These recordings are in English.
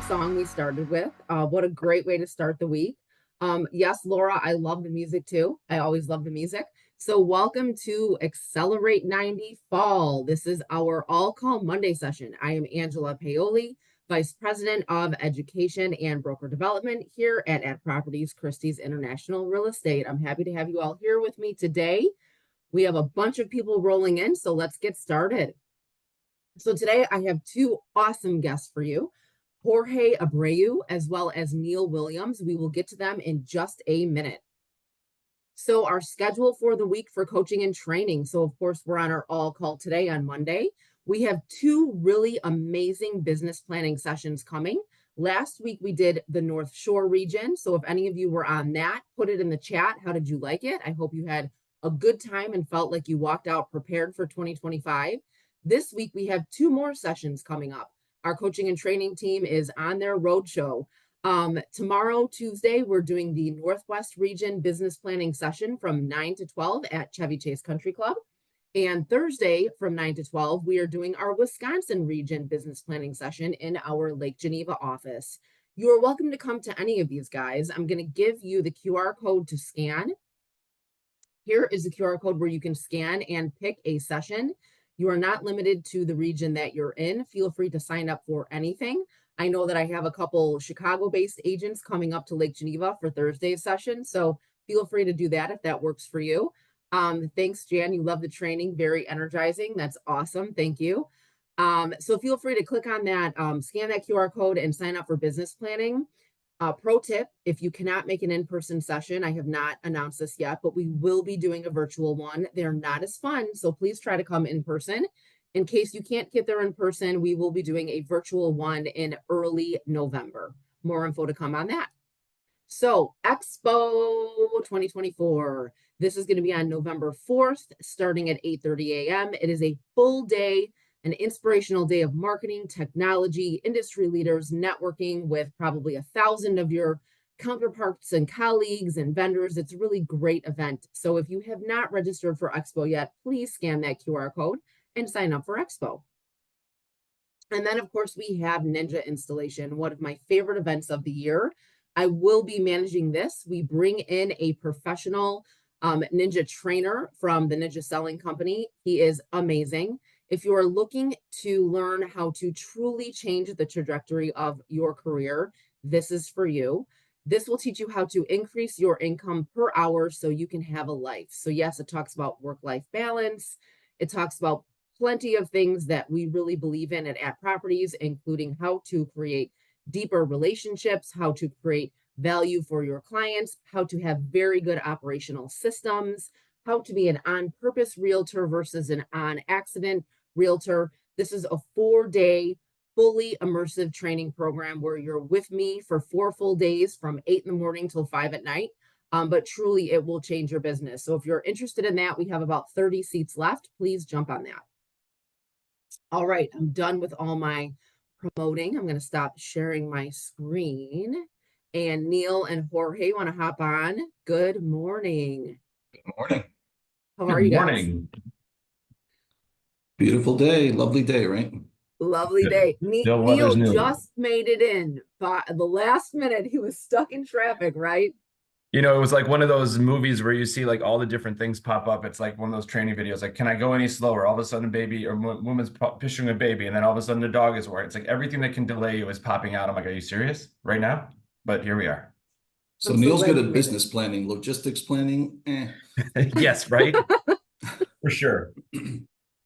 song we started with. What a great way to start the week. Yes, Laura, I love the music too. I always love the music. So welcome to Accelerate 90 Fall. This is our All Call Monday session. I am Angela Paoli, Vice President of Education and Broker Development here at Properties Christie's International Real Estate. I'm happy to have you all here with me today. We have a bunch of people rolling in, so let's get started. So today I have two awesome guests for you, Jorge Abreu, as well as Neil Williams. We will get to them in just a minute. So our schedule for the week for coaching and training. So of course, we're on our all call today on Monday. We have two really amazing business planning sessions coming. Last week, we did the North Shore region. So if any of you were on that, put it in the chat. How did you like it? I hope you had a good time and felt like you walked out prepared for 2025. This week, we have two more sessions coming up. Our coaching and training team is on their roadshow. Tomorrow, Tuesday, we're doing the Northwest Region Business Planning session from 9 to 12 at Chevy Chase Country Club. And Thursday from 9 to 12, we are doing our Wisconsin Region Business Planning session in our Lake Geneva office. You are welcome to come to any of these, guys. I'm going to give you the QR code to scan. Here is the QR code where you can scan and pick a session. You are not limited to the region that you're in. Feel free to sign up for anything. I know that I have a couple Chicago-based agents coming up to Lake Geneva for Thursday's session, so feel free to do that if that works for you. Thanks, Jan. You love the training. Very energizing. That's awesome. Thank you. So feel free to click on that, scan that QR code and sign up for business planning. Pro tip, if you cannot make an in-person session, I have not announced this yet, but we will be doing a virtual one. They're not as fun, so please try to come in person. In case you can't get there in person, we will be doing a virtual one in early November. More info to come on that. So Expo 2024, this is going to be on November 4th, starting at 8:30 a.m. It is a full day, an inspirational day of marketing, technology, industry leaders, networking with probably 1,000 of your counterparts and colleagues and vendors. It's a really great event. So if you have not registered for Expo yet, please scan that QR code and sign up for Expo. And then, of course, we have Ninja Installation, one of my favorite events of the year. I will be managing this. We bring in a professional Ninja trainer from the Ninja Selling Company. He is amazing. If you are looking to learn how to truly change the trajectory of your career, this is for you. This will teach you how to increase your income per hour so you can have a life. So yes, it talks about work-life balance. It talks about plenty of things that we really believe in at Properties, including how to create deeper relationships, how to create value for your clients, how to have very good operational systems, how to be an on-purpose realtor versus an on-accident realtor. This is a 4-day, fully immersive training program where you're with me for 4 full days from 8 in the morning till 5 at night. But truly, it will change your business. So if you're interested in that, we have about 30 seats left. Please jump on that. All right, I'm done with all my promoting. I'm going to stop sharing my screen. And Neil and Jorge want to hop on. Good morning. Good morning. How are you guys? Good morning. Beautiful day. Lovely day, right? Lovely day. Neil just made it in. By the last minute, he was stuck in traffic, right? You know, it was like one of those movies where you see like all the different things pop up. It's like one of those training videos. Like, can I go any slower? All of a sudden, a baby or woman's pushing a baby, and then all of a sudden, the dog is worried. It's like everything that can delay you is popping out. I'm like, are you serious right now? But here we are. So Neil's good at business planning, logistics planning. Yes, right. For sure.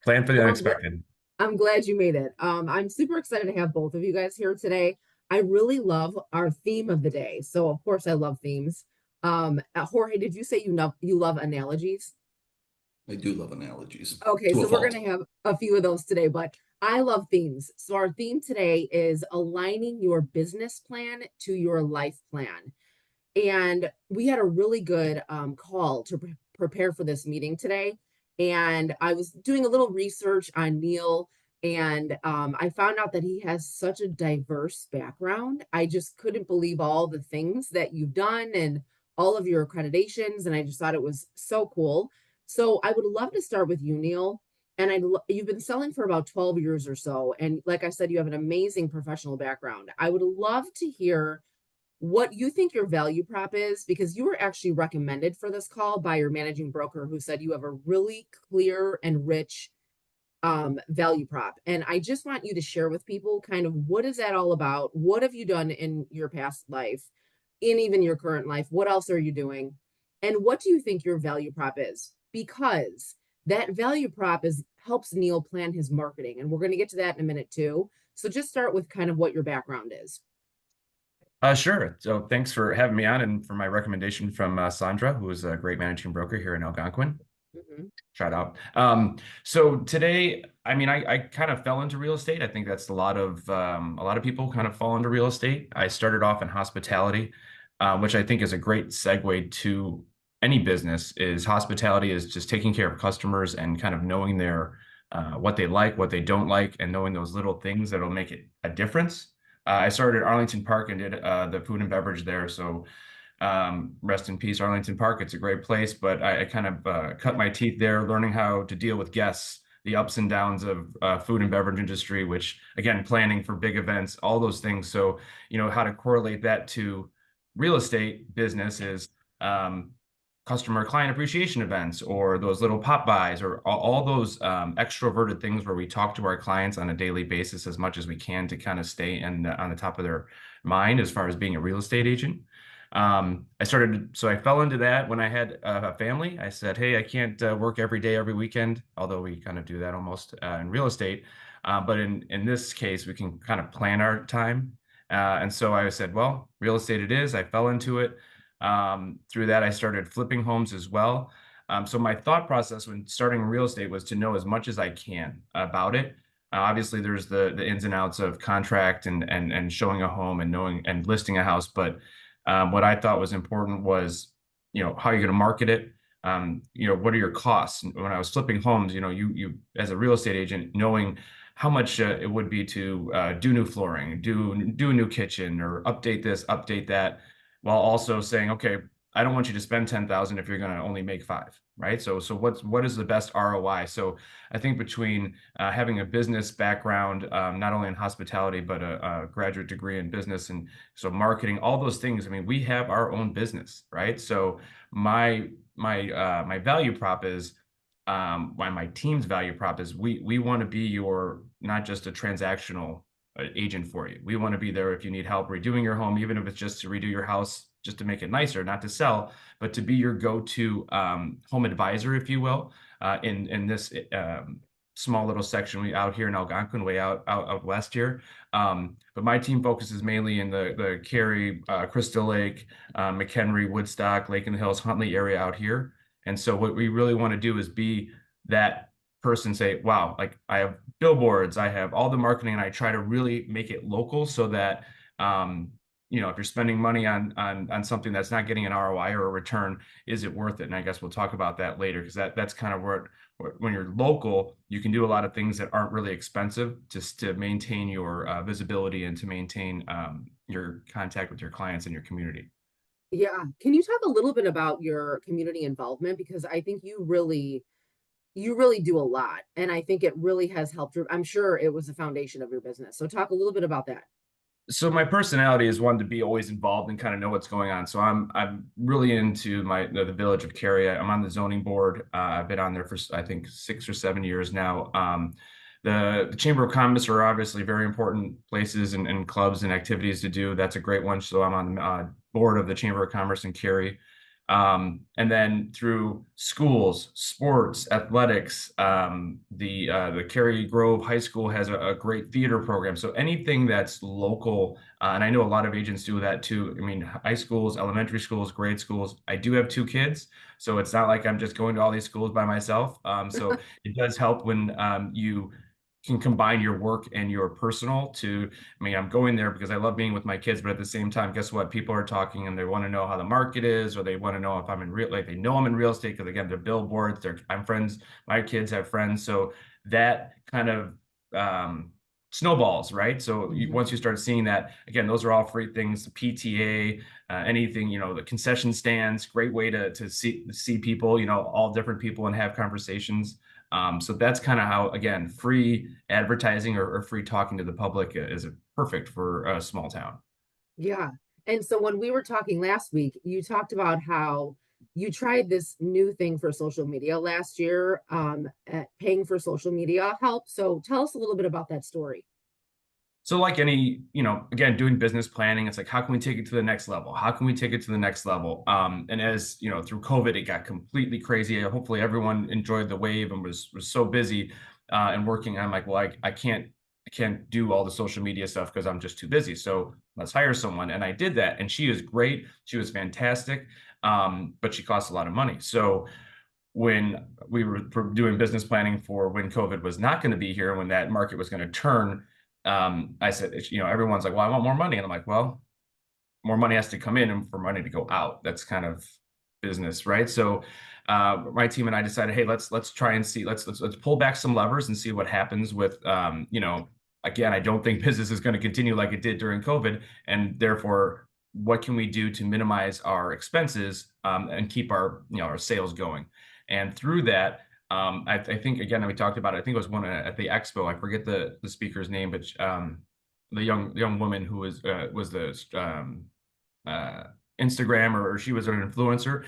Plan for the unexpected. I'm glad you made it. I'm super excited to have both of you guys here today. I really love our theme of the day. So of course I love themes. Jorge, did you say you love analogies? I do love analogies. Okay, so we're going to have a few of those today, but I love themes. So our theme today is aligning your business plan to your life plan. And we had a really good call to prepare for this meeting today. And I was doing a little research on Neil, and I found out that he has such a diverse background. I just couldn't believe all the things that you've done and all of your accreditations, and I just thought it was so cool. So I would love to start with you, Neil, And you've been selling for about 12 years or so. And like I said, you have an amazing professional background. I would love to hear what you think your value prop is, because you were actually recommended for this call by your managing broker who said you have a really clear and rich value prop. And I just want you to share with people kind of what is that all about? What have you done in your past life, in even your current life? What else are you doing? And what do you think your value prop is? Because that value prop is helps Neil plan his marketing. And we're going to get to that in a minute too. So just start with kind of what your background is. Sure. So thanks for having me on and for my recommendation from Sandra, who is a great managing broker here in Algonquin. Mm-hmm. Shout out. So today, I mean, I kind of fell into real estate. I think that's a lot of people kind of fall into real estate. I started off in hospitality, which I think is a great segue to any business. Is hospitality is just taking care of customers and kind of knowing their what they like, what they don't like, and knowing those little things that'll make it a difference. I started at Arlington Park and did the food and beverage there. So rest in peace, Arlington Park. It's a great place, but I kind of cut my teeth there, learning how to deal with guests, the ups and downs of food and beverage industry, which again, planning for big events, all those things. So, how to correlate that to real estate business is customer client appreciation events, or those little pop buys, or all those extroverted things where we talk to our clients on a daily basis as much as we can to kind of stay on the top of their mind as far as being a real estate agent. So I fell into that when I had a family. I said, hey, I can't work every day, every weekend, although we kind of do that almost in real estate. But in this case, we can kind of plan our time. And so I said, well, real estate it is. I fell into it. Through that, I started flipping homes as well. So my thought process when starting real estate was to know as much as I can about it. Obviously, there's the ins and outs of contract and showing a home and knowing and listing a house. But what I thought was important was, how you're going to market it. What are your costs? When I was flipping homes, you as a real estate agent, knowing how much it would be to do new flooring, do a new kitchen, or update this, update that, while also saying, okay, I don't want you to spend 10,000 if you're going to only make 5, right? So what is the best ROI? So I think between having a business background, not only in hospitality, but a graduate degree in business, and so marketing, all those things. I mean, we have our own business, right? So my value prop is, my team's value prop is, we want to be your, not just a transactional agent for you. We want to be there if you need help redoing your home, even if it's just to redo your house, just to make it nicer, not to sell, but to be your go-to home advisor, if you will, in this small little section we out here in Algonquin, way out west here. But my team focuses mainly in the Cary, Crystal Lake, McHenry, Woodstock, Lake in the Hills, Huntley area out here. And so what we really want to do is be that person, say, wow, like I have billboards, I have all the marketing, and I try to really make it local so that if you're spending money on something that's not getting an ROI or a return, is it worth it? And I guess we'll talk about that later, because that's kind of where when you're local, you can do a lot of things that aren't really expensive just to maintain your visibility and to maintain your contact with your clients and your community. Yeah. Can you talk a little bit about your community involvement? Because I think you really do a lot. And I think it really has helped I'm sure it was the foundation of your business. So talk a little bit about that. So my personality is one to be always involved and kind of know what's going on. So I'm really into the village of Cary. I'm on the zoning board. I've been on there for I think 6 or 7 years now. The Chamber of Commerce are obviously very important places and clubs and activities to do. That's a great one. So I'm on the board of the Chamber of Commerce in Cary. And then through schools, sports, athletics, the Cary Grove High School has a great theater program. So anything that's local, and I know a lot of agents do that too. I mean, high schools, elementary schools, grade schools. I do have 2 kids, so it's not like I'm just going to all these schools by myself. So it does help when you can combine your work and your personal to, I mean, I'm going there because I love being with my kids, but at the same time, guess what? People are talking and they want to know how the market is, or they want to know if I'm in they know I'm in real estate because again, they're billboards, I'm friends, my kids have friends. So that kind of snowballs, right? So once you start seeing that, again, those are all free things, the PTA, anything, the concession stands, great way to see people, all different people and have conversations. So that's kind of how, again, free advertising or free talking to the public is perfect for a small town. Yeah. And so when we were talking last week, you talked about how you tried this new thing for social media last year, at paying for social media help. So tell us a little bit about that story. So like any, again, doing business planning, it's like, how can we take it to the next level? How can we take it to the next level? And as you know, through COVID, it got completely crazy. Hopefully everyone enjoyed the wave and was so busy and working. I'm like, well, I can't do all the social media stuff because I'm just too busy. So let's hire someone. And I did that. And she is great. She was fantastic. But she costs a lot of money. So when we were doing business planning for when COVID was not going to be here, when that market was going to turn, I said, everyone's like, well, I want more money. And I'm like, well, more money has to come in and for money to go out. That's kind of business, right? So my team and I decided, hey, let's try and see, let's pull back some levers and see what happens with, again, I don't think business is going to continue like it did during COVID. And therefore, what can we do to minimize our expenses and keep our, our sales going? And through that, I think, again, we talked about it. I think it was one at the expo. I forget the speaker's name, but the young woman who was the Instagram, or she was an influencer,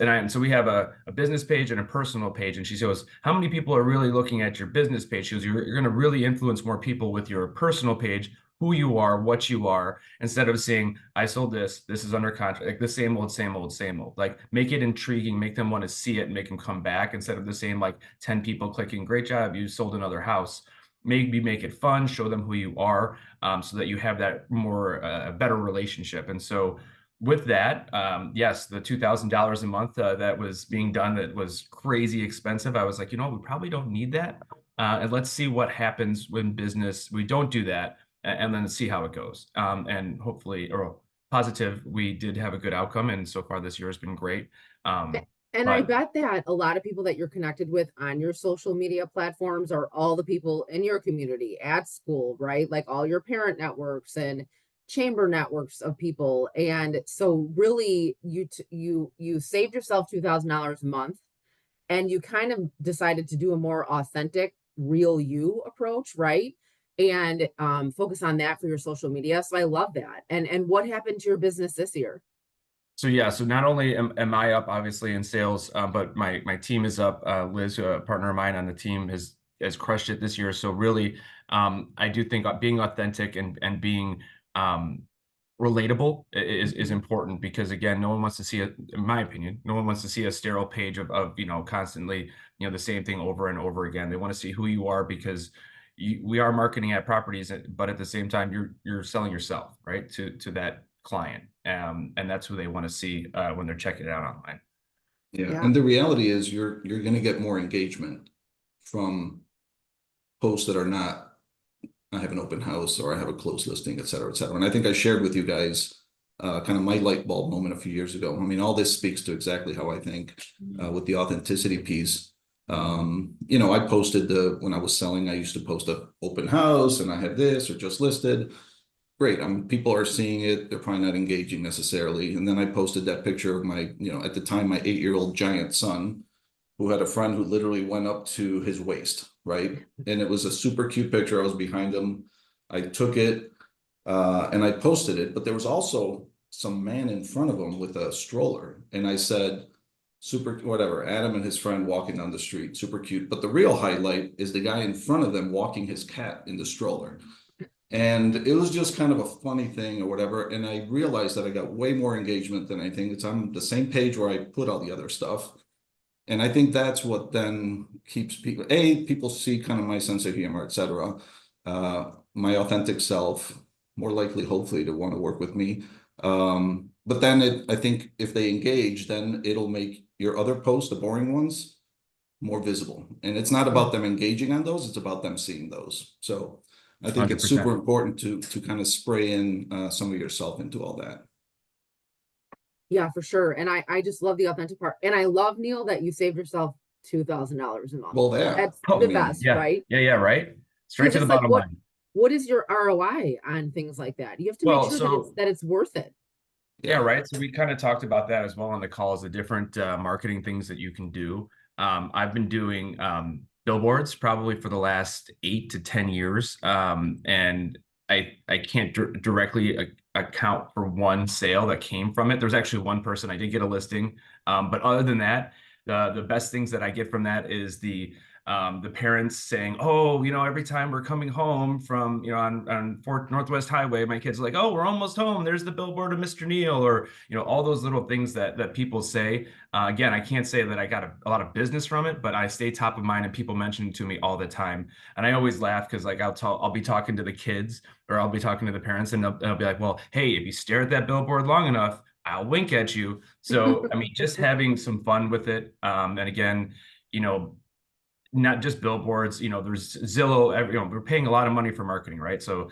and so we have a business page and a personal page, and she goes, how many people are really looking at your business page? She goes, you're going to really influence more people with your personal page, who you are, what you are, instead of saying, I sold this is under contract, like the same old, like make it intriguing, make them want to see it and make them come back, instead of the same, like 10 people clicking, great job, you sold another house. Maybe make it fun, show them who you are, so that you have that more a better relationship. And so with that, yes, the $2,000 a month that was being done, that was crazy expensive. I was like, we probably don't need that. And let's see what happens when we don't do that, and then see how it goes. And hopefully, or positive, we did have a good outcome. And so far this year has been great. And I But bet that a lot of people that you're connected with on your social media platforms are all the people in your community at school, right? Like all your parent networks and chamber networks of people. And so really you saved yourself $2,000 a month, and you kind of decided to do a more authentic, real you approach, right? And focus on that for your social media. So I love that. And what happened to your business this year? So yeah, so not only am I up obviously in sales, but my team is up. Liz, a partner of mine on the team, has crushed it this year. So really, I do think being authentic and being relatable is important, because again, no one wants to see it, in my opinion, no one wants to see a sterile page of constantly the same thing over and over again. They want to see who you are, because we are marketing at properties, but at the same time you're selling yourself, right, to that client, and that's who they want to see when they're checking it out online. Yeah. Yeah. And the reality is you're going to get more engagement from posts that are not, I have an open house or I have a closed listing, et cetera, et cetera. And I think I shared with you guys kind of my light bulb moment a few years ago. I mean, all this speaks to exactly how I think with the authenticity piece. I posted when I was selling, I used to post a open house and I had this or just listed. Great. People are seeing it. They're probably not engaging necessarily. And then I posted that picture of my, at the time, my 8-year-old giant son, who had a friend who literally went up to his waist, right? And it was a super cute picture. I was behind him. I took it and I posted it, but there was also some man in front of him with a stroller. And I said, super, whatever, Adam and his friend walking down the street, super cute. But the real highlight is the guy in front of them walking his cat in the stroller. And it was just kind of a funny thing or whatever. And I realized that I got way more engagement than I think. It's on the same page where I put all the other stuff. And I think that's what then keeps people see kind of my sense of humor, et cetera. My authentic self, more likely, hopefully, to want to work with me. But then I think if they engage, then it'll make your other posts, the boring ones, more visible. And it's not about them engaging on those, it's about them seeing those. So I think it's 100%. super important to kind of spray in some of yourself into all that. Yeah, for sure. And I just love the authentic part. And I love, Neil, that you saved yourself $2,000 a month. Well, yeah. That's Oh, the best, yeah, right? yeah, right. Straight Because to the it's like, bottom line. what is your ROI on things like that? You have to make Well, sure so that it's worth it. yeah, right. So we kind of talked about that as well on the calls, the different marketing things that you can do. I've been doing billboards probably for the last 8 to 10 years. And I can't directly account for one sale that came from it. There's actually one person I did get a listing. But other than that, the best things that I get from that is the parents saying, oh, every time we're coming home from, on Fort Northwest Highway, my kids are like, oh, we're almost home. There's the billboard of Mr. Neal, or, all those little things that people say. Again, I can't say that I got a lot of business from it, but I stay top of mind and people mention it to me all the time. And I always laugh because like I'll be talking to the kids or I'll be talking to the parents and they'll be like, well, hey, if you stare at that billboard long enough, I'll wink at you. So, I mean, just having some fun with it. And again, you know, not just billboards, there's Zillow, we're paying a lot of money for marketing, right? So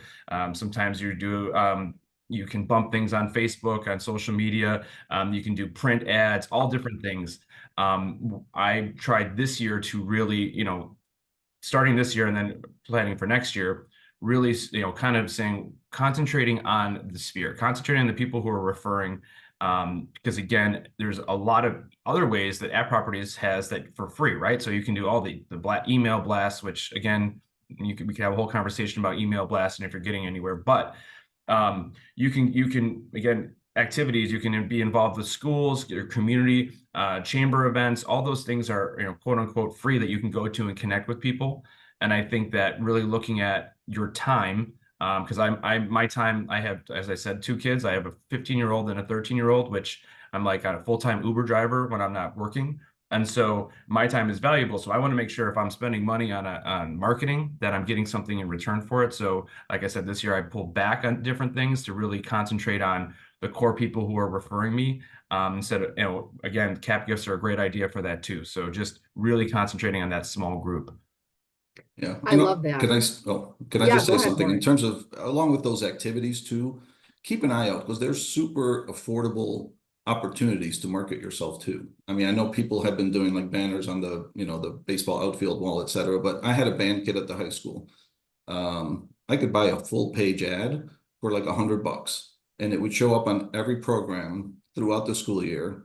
sometimes you can bump things on Facebook, on social media, you can do print ads, all different things. I tried this year to really, starting this year and then planning for next year, really, kind of saying, concentrating on the sphere, concentrating on the people who are referring. Because again, there's a lot of other ways that App Properties has that for free, right? So you can do all the email blasts, which again, we could have a whole conversation about email blasts and if you're getting anywhere, but you can again, activities, you can be involved with schools, your community, chamber events, all those things are, quote unquote free that you can go to and connect with people. And I think that really looking at your time, because my time, I have, as I said, 2 kids. I have a 15-year-old and a 13-year-old, which I'm like a full-time Uber driver when I'm not working. And so my time is valuable. So I want to make sure if I'm spending money on marketing that I'm getting something in return for it. So like I said, this year I pulled back on different things to really concentrate on the core people who are referring me. Instead of, again, cap gifts are a great idea for that too. So just really concentrating on that small group. Yeah, I love that. can I Yeah, just go say ahead, something in Jorge. terms of along with those activities too, keep an eye out because there's super affordable opportunities to market yourself too. I mean, I know people have been doing like banners on the, the baseball outfield wall, et cetera, but I had a band kit at the high school. I could buy a full page ad for like $100 and it would show up on every program throughout the school year.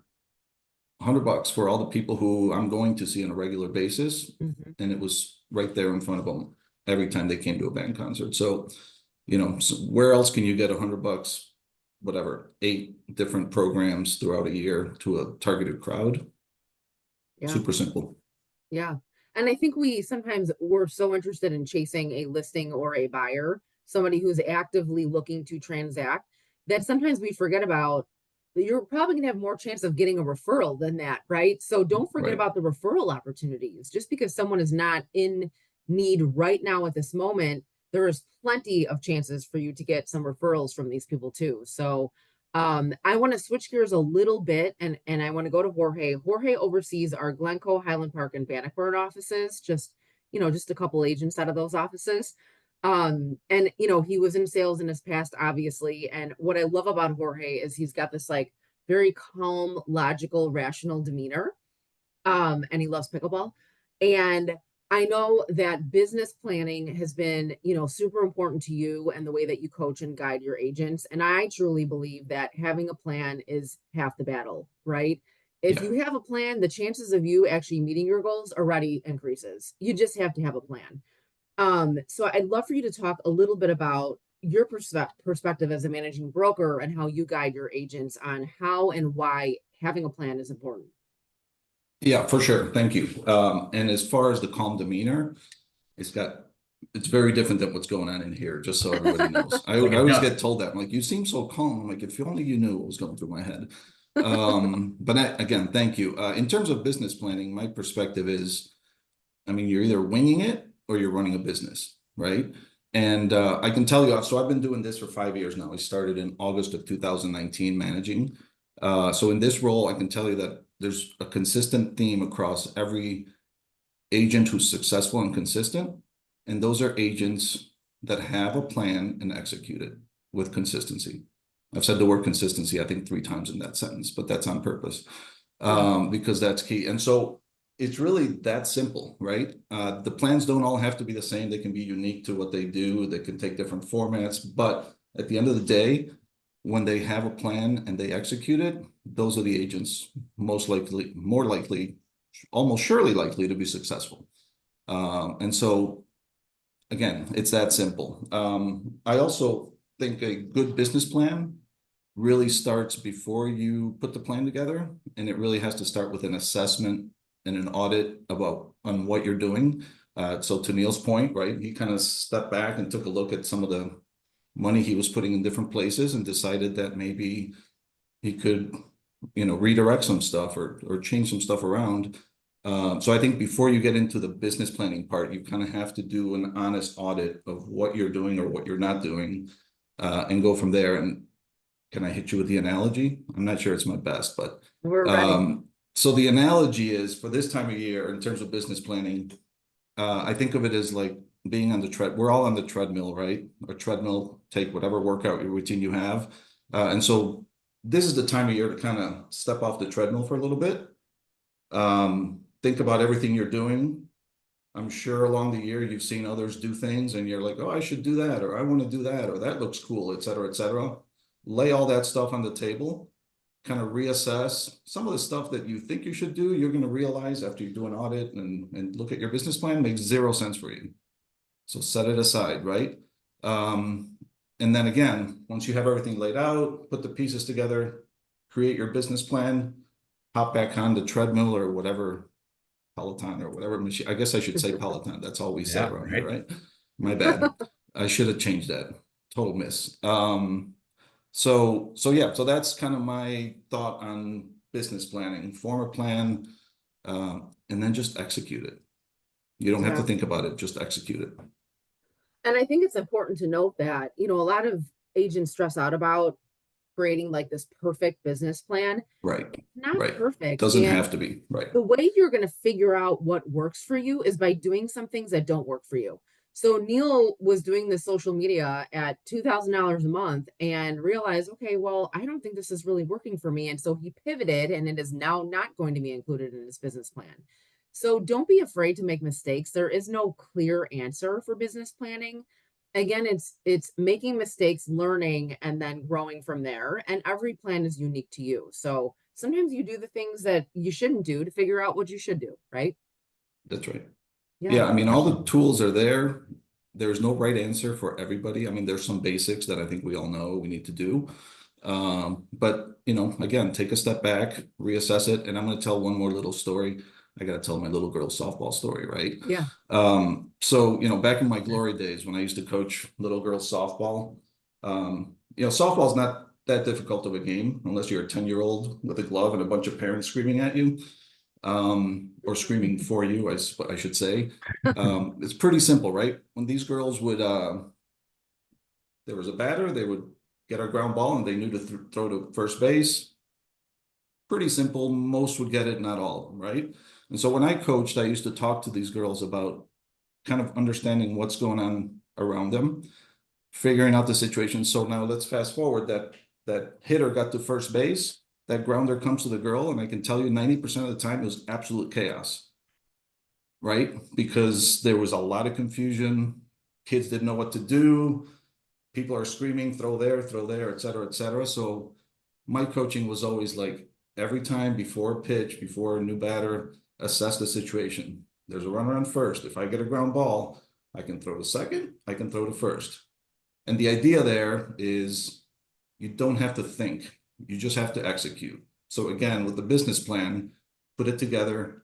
$100 for all the people who I'm going to see on a regular basis. Mhm. And it was right there in front of them every time they came to a band concert. So, so where else can you get $100, whatever, 8 different programs throughout a year to a targeted crowd? Yeah. Super simple. Yeah. And I think we're so interested in chasing a listing or a buyer, somebody who's actively looking to transact, that sometimes we forget about that you're probably going to have more chance of getting a referral than that, right? So don't forget Right. about the referral opportunities. Just because someone is not in need right now at this moment, there is plenty of chances for you to get some referrals from these people too. So I want to switch gears a little bit and I want to go to Jorge. Jorge oversees our Glencoe, Highland Park, and Bannockburn offices, just a couple agents out of those offices. And he was in sales in his past, obviously. And what I love about Jorge is he's got this like very calm, logical, rational demeanor. And he loves pickleball. And I know that business planning has been, super important to you and the way that you coach and guide your agents. And I truly believe that having a plan is half the battle, right? If Yeah. you have a plan, the chances of you actually meeting your goals already increases. You just have to have a plan. So I'd love for you to talk a little bit about your perspective as a managing broker and how you guide your agents on how and why having a plan is important. Yeah, for sure. Thank you. And as far as the calm demeanor, it's very different than what's going on in here, just so everybody knows. I Like a always duck. get told that. I'm like, you seem so calm. I'm like, if only you knew what was going through my head. But again, thank you. In terms of business planning, my perspective is, I mean, you're either winging it or you're running a business, right? And I can tell you, so I've been doing this for 5 years now. I started in August of 2019 managing. So in this role, I can tell you that there's a consistent theme across every agent who's successful and consistent. And those are agents that have a plan and execute it with consistency. I've said the word consistency, I think 3 times in that sentence, but that's on purpose because that's key. And so it's really that simple, right? The plans don't all have to be the same. They can be unique to what they do. They can take different formats, but at the end of the day, when they have a plan and they execute it, those are the agents most likely, more likely, almost surely likely to be successful. And so, again, it's that simple. I also think a good business plan really starts before you put the plan together, and it really has to start with an assessment and an audit about on what you're doing. So to Neil's point, right, he kind of stepped back and took a look at some of the money he was putting in different places and decided that maybe he could, redirect some stuff or change some stuff around. So I think before you get into the business planning part, you kind of have to do an honest audit of what you're doing or what you're not doing, and go from there. And can I hit you with the analogy? I'm not sure it's my best, but We're ready. so the analogy is for this time of year in terms of business planning, I think of it as like being on the we're all on the treadmill, right? Or treadmill, take whatever workout routine you have. And so this is the time of year to kind of step off the treadmill for a little bit. Think about everything you're doing. I'm sure along the year you've seen others do things and you're like, oh, I should do that, or I want to do that, or that looks cool, et cetera, et cetera. Lay all that stuff on the table, kind of reassess some of the stuff that you think you should do. You're going to realize after you do an audit and look at your business plan makes zero sense for you. So set it aside, right? And then again, once you have everything laid out, put the pieces together, create your business plan, hop back on the treadmill or whatever, Peloton or whatever machine. I guess I should say Peloton. That's all we say Yeah, around right. here, right? My bad. I should have changed that. Total miss. So yeah, so that's kind of my thought on business planning. Form a plan, and then just execute it. You don't have to Yeah. think about it, just execute it. And I think it's important to note that, a lot of agents stress out about creating like this perfect business plan. Right, It's not right. perfect. Doesn't And have to be, right. the way you're going to figure out what works for you is by doing some things that don't work for you. So Neil was doing this social media at $2,000 a month and realized, okay, well, I don't think this is really working for me. And so he pivoted and it is now not going to be included in his business plan. So don't be afraid to make mistakes. There is no clear answer for business planning. Again, it's making mistakes, learning, and then growing from there. And every plan is unique to you. So sometimes you do the things that you shouldn't do to figure out what you should do, right? That's right. Yeah. Yeah, I mean, all the tools are there. There's no right answer for everybody. I mean, there's some basics that I think we all know we need to do. But again, take a step back, reassess it. And I'm going to tell one more little story. I got to tell my little girl softball story, right? Yeah. So, back in my glory days when I used to coach little girls softball, softball's not that difficult of a game unless you're a 10-year-old with a glove and a bunch of parents screaming at you, or screaming for you, I should say. It's pretty simple, right? When these girls would, there was a batter, they would get our ground ball and they knew to throw to first base. Pretty simple. Most would get it, not all, right? And so when I coached, I used to talk to these girls about kind of understanding what's going on around them, figuring out the situation. So now let's fast forward that hitter got to first base, that grounder comes to the girl, and I can tell you 90% of the time it was absolute chaos, right? Because there was a lot of confusion. Kids didn't know what to do. People are screaming, throw there, et cetera, et cetera. So my coaching was always like, every time before a pitch, before a new batter, assess the situation. There's a runner on first. If I get a ground ball, I can throw to second, I can throw to first. And the idea there is you don't have to think, you just have to execute. So again, with the business plan, put it together,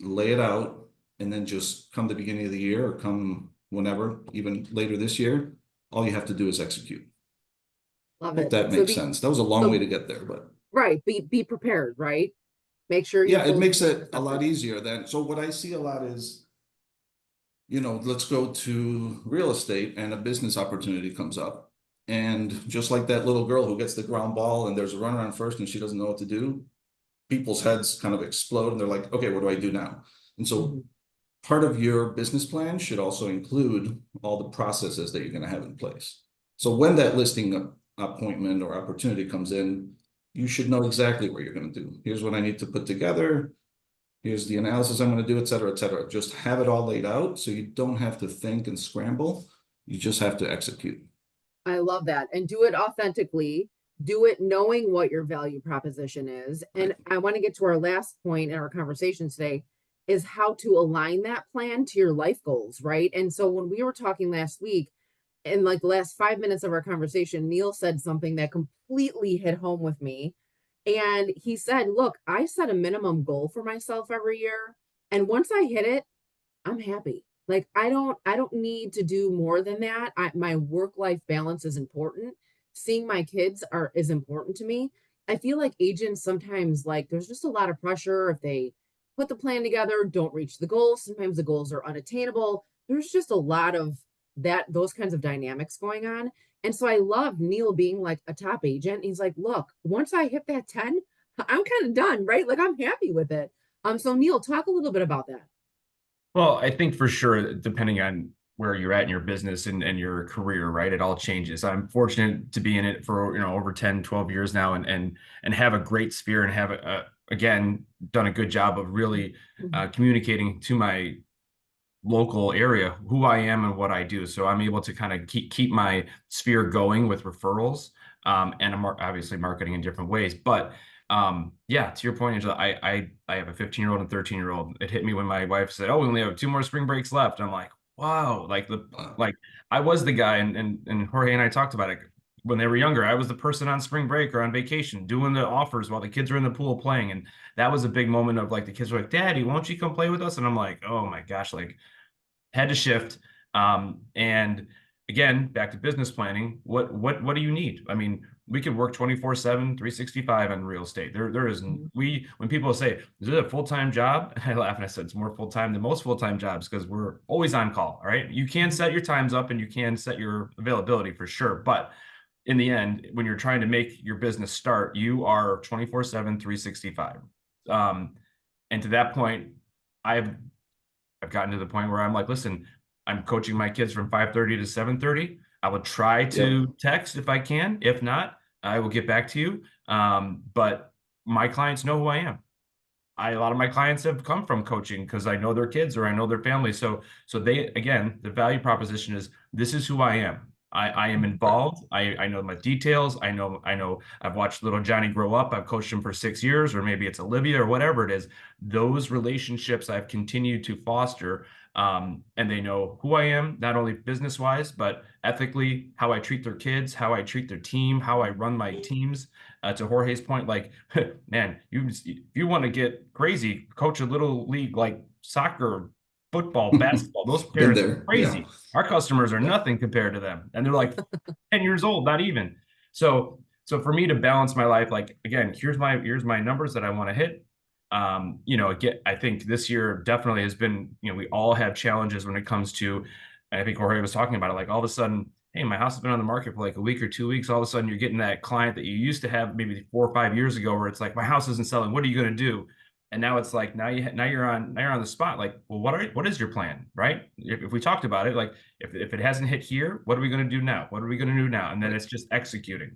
lay it out, and then just come the beginning of the year or come whenever, even later this year, all you have to do is execute. Love Hope it. that makes sense. That was a long way to get there, but right. Be prepared, right? Make sure you're yeah, it fully makes it a lot prepared. easier then. So what I see a lot is, let's go to real estate and a business opportunity comes up. And just like that little girl who gets the ground ball and there's a runner on first and she doesn't know what to do, people's heads kind of explode and they're like, okay, what do I do now? And so part of your business plan should also include all the processes that you're going to have in place. So when that listing appointment or opportunity comes in, you should know exactly what you're going to do. Here's what I need to put together. Here's the analysis I'm going to do, et cetera, et cetera. Just have it all laid out so you don't have to think and scramble. You just have to execute. I love that. And do it authentically. Do it knowing what your value proposition is. And I want to get to our last point in our conversation today. is how to align that plan to your life goals, right? And so when we were talking last week, in like the last 5 minutes of our conversation, Neil said something that completely hit home with me. And he said, look, I set a minimum goal for myself every year. And once I hit it, I'm happy. Like I don't need to do more than that. My work-life balance is important. Seeing my kids is important to me. I feel like agents sometimes, like, there's just a lot of pressure if they put the plan together, don't reach the goals. Sometimes the goals are unattainable. There's just a lot of those kinds of dynamics going on. And so I love Neil being like a top agent. He's like, look, once I hit that 10, I'm kind of done, right? Like I'm happy with it. So Neil, talk a little bit about that. Well, I think for sure, depending on where you're at in your business and your career, right? It all changes. I'm fortunate to be in it for, over 10, 12 years now and have a great sphere and have again, done a good job of really communicating to my local area who I am and what I do. So I'm able to kind of keep my sphere going with referrals, and I'm obviously marketing in different ways. But yeah, to your point, Angela, I have a 15-year-old and 13-year-old. It hit me when my wife said, "Oh, we only have 2 more spring breaks left." And I'm like, wow, like I was the guy, and Jorge and I talked about it when they were younger. I was the person on spring break or on vacation doing the offers while the kids were in the pool playing. And that was a big moment of like the kids were like, "Daddy, won't you come play with us?" And I'm like, oh my gosh, like had to shift. And again, back to business planning. What do you need? I mean, we could work 24/7, 365 on real estate. There is when people say, "Is it a full-time job?" And I laugh and I said, it's more full-time than most full-time jobs because we're always on call. All right. You can set your times up and you can set your availability for sure. But in the end, when you're trying to make your business start, you are 24/7, 365. And to that point, I've gotten to the point where I'm like, listen, I'm coaching my kids from 5:30 to 7:30. I will try to text if I can. If not, I will get back to you. But my clients know who I am. A lot of my clients have come from coaching because I know their kids or I know their family. So they, again, the value proposition is this is who I am. I am involved. I know my details. I know I've watched little Johnny grow up. I've coached him for 6 years, or maybe it's Olivia or whatever it is. Those relationships I've continued to foster. And they know who I am, not only business wise, but ethically, how I treat their kids, how I treat their team, how I run my teams. To Jorge's point, like, man, if you want to get crazy, coach a little league like soccer, football, basketball. Those parents are crazy. Yeah. Our customers are nothing compared to them, and they're like 10 years old, not even. So for me to balance my life, like again, here's my numbers that I want to hit. Again, I think this year definitely has been, we all have challenges when it comes to, and I think Jorge was talking about it, like all of a sudden, hey, my house has been on the market for like a week or 2 weeks. All of a sudden you're getting that client that you used to have maybe 4 or 5 years ago, where it's like, my house isn't selling. What are you going to do? And now it's like, now you're on the spot. Like, well, what is your plan? Right. If we talked about it, like if it hasn't hit here, what are we going to do now? What are we going to do now? And then it's just executing.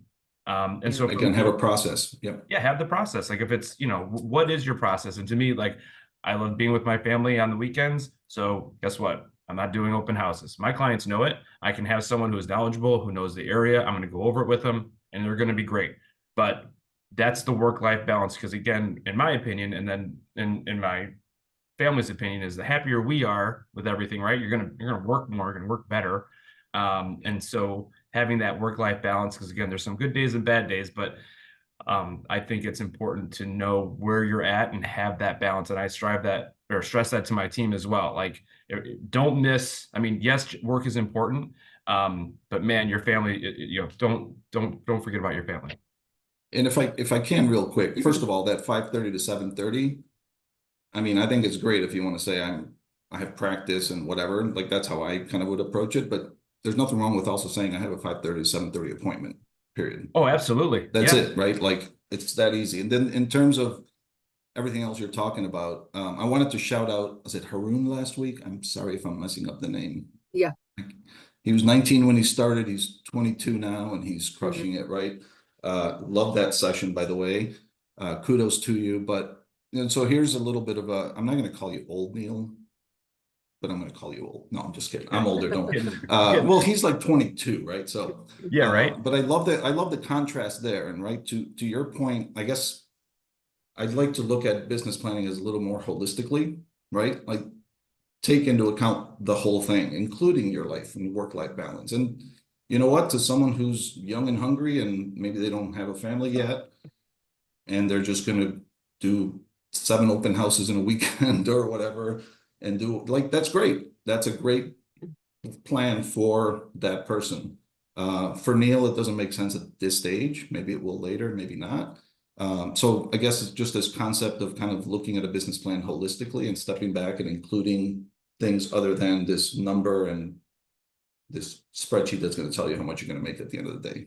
And so again, have a process. Yep. Yeah, have the process. Like if it's, what is your process? And to me, like I love being with my family on the weekends. So guess what? I'm not doing open houses. My clients know it. I can have someone who is knowledgeable, who knows the area. I'm going to go over it with them and they're going to be great. But that's the work-life balance. Because again, in my opinion, and then in my family's opinion, is the happier we are with everything, right? You're gonna work more, you're gonna work better. And so having that work-life balance, because again, there's some good days and bad days, but I think it's important to know where you're at and have that balance. And I strive that or stress that to my team as well. Like, don't miss. I mean, yes, work is important, but man, your family. Don't forget about your family. And if I can real quick, first of all, that 5:30 to 7:30, I mean, I think it's great if you want to say I have practice and whatever. Like that's how I kind of would approach it. But there's nothing wrong with also saying I have a 5:30 to 7:30 appointment, period. Oh, absolutely. That's it, right? Like it's that easy. And then in terms of everything else you're talking about, I wanted to shout out, was it Haroon last week? I'm sorry if I'm messing up the name. Yeah. He was 19 when he started. He's 22 now and he's crushing it, right? Love that session, by the way. Kudos to you. But so here's a little bit of I'm not going to call you old, Neil, but I'm going to call you old. No, I'm just kidding. I'm older. Don't. Well, he's like 22, right? So yeah, right. But I love that. I love the contrast there. And right to your point, I guess I'd like to look at business planning as a little more holistically. right? Like take into account the whole thing, including your life and work-life balance. And you know what, to someone who's young and hungry and maybe they don't have a family yet, and they're just going to do 7 open houses in a weekend or whatever, and do like, that's great. That's a great plan for that person. For Neil, it doesn't make sense at this stage. Maybe it will later, maybe not. So I guess it's just this concept of kind of looking at a business plan holistically and stepping back and including things other than this number and this spreadsheet that's going to tell you how much you're going to make at the end of the day.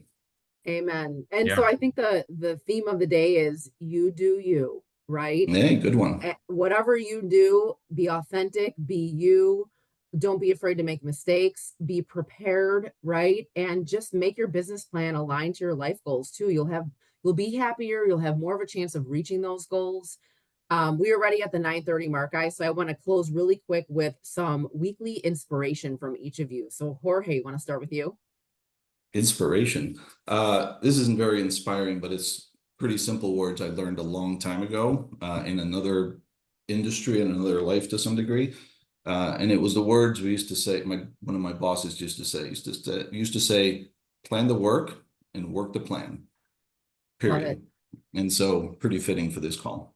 Amen. And Yeah. so I think the theme of the day is you do you, right? Hey, good one. Whatever you do, be authentic, be you. Don't be afraid to make mistakes, be prepared, right? And just make your business plan align to your life goals too. You'll be happier, you'll have more of a chance of reaching those goals. We are already at the 9:30 mark, guys. So I want to close really quick with some weekly inspiration from each of you. So Jorge, want to start with you? Inspiration. This isn't very inspiring, but it's pretty simple words I learned a long time ago in another industry and another life to some degree. And it was the words we used to say, one of my bosses used to say, plan the work and work the plan, period. And so pretty fitting for this call.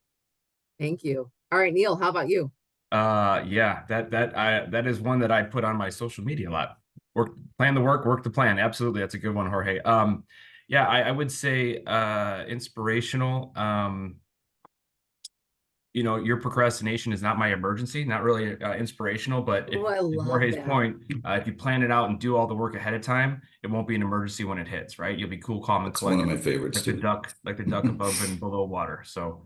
Thank you. All right, Neil, how about you? Yeah, that is one that I put on my social media a lot. Plan the work, work the plan. Absolutely. That's a good one, Jorge. Yeah, I would say inspirational. You know, your procrastination is not my emergency, not really inspirational, but I love Jorge's that. point, if you plan it out and do all the work ahead of time, it won't be an emergency when it hits, right? You'll be cool, calm, and collected. One of my favorites like too. the duck above and below water. So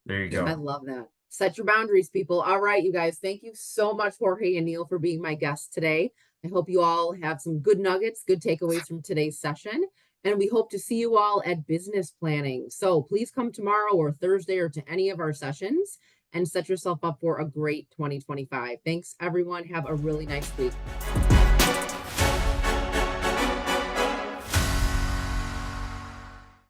there you go. I love that. Set your boundaries, people. All right, you guys, thank you so much, Jorge and Neil, for being my guests today. I hope you all have some good nuggets, good takeaways from today's session. And we hope to see you all at business planning. So please come tomorrow or Thursday or to any of our sessions and set yourself up for a great 2025. Thanks, everyone. Have a really nice week.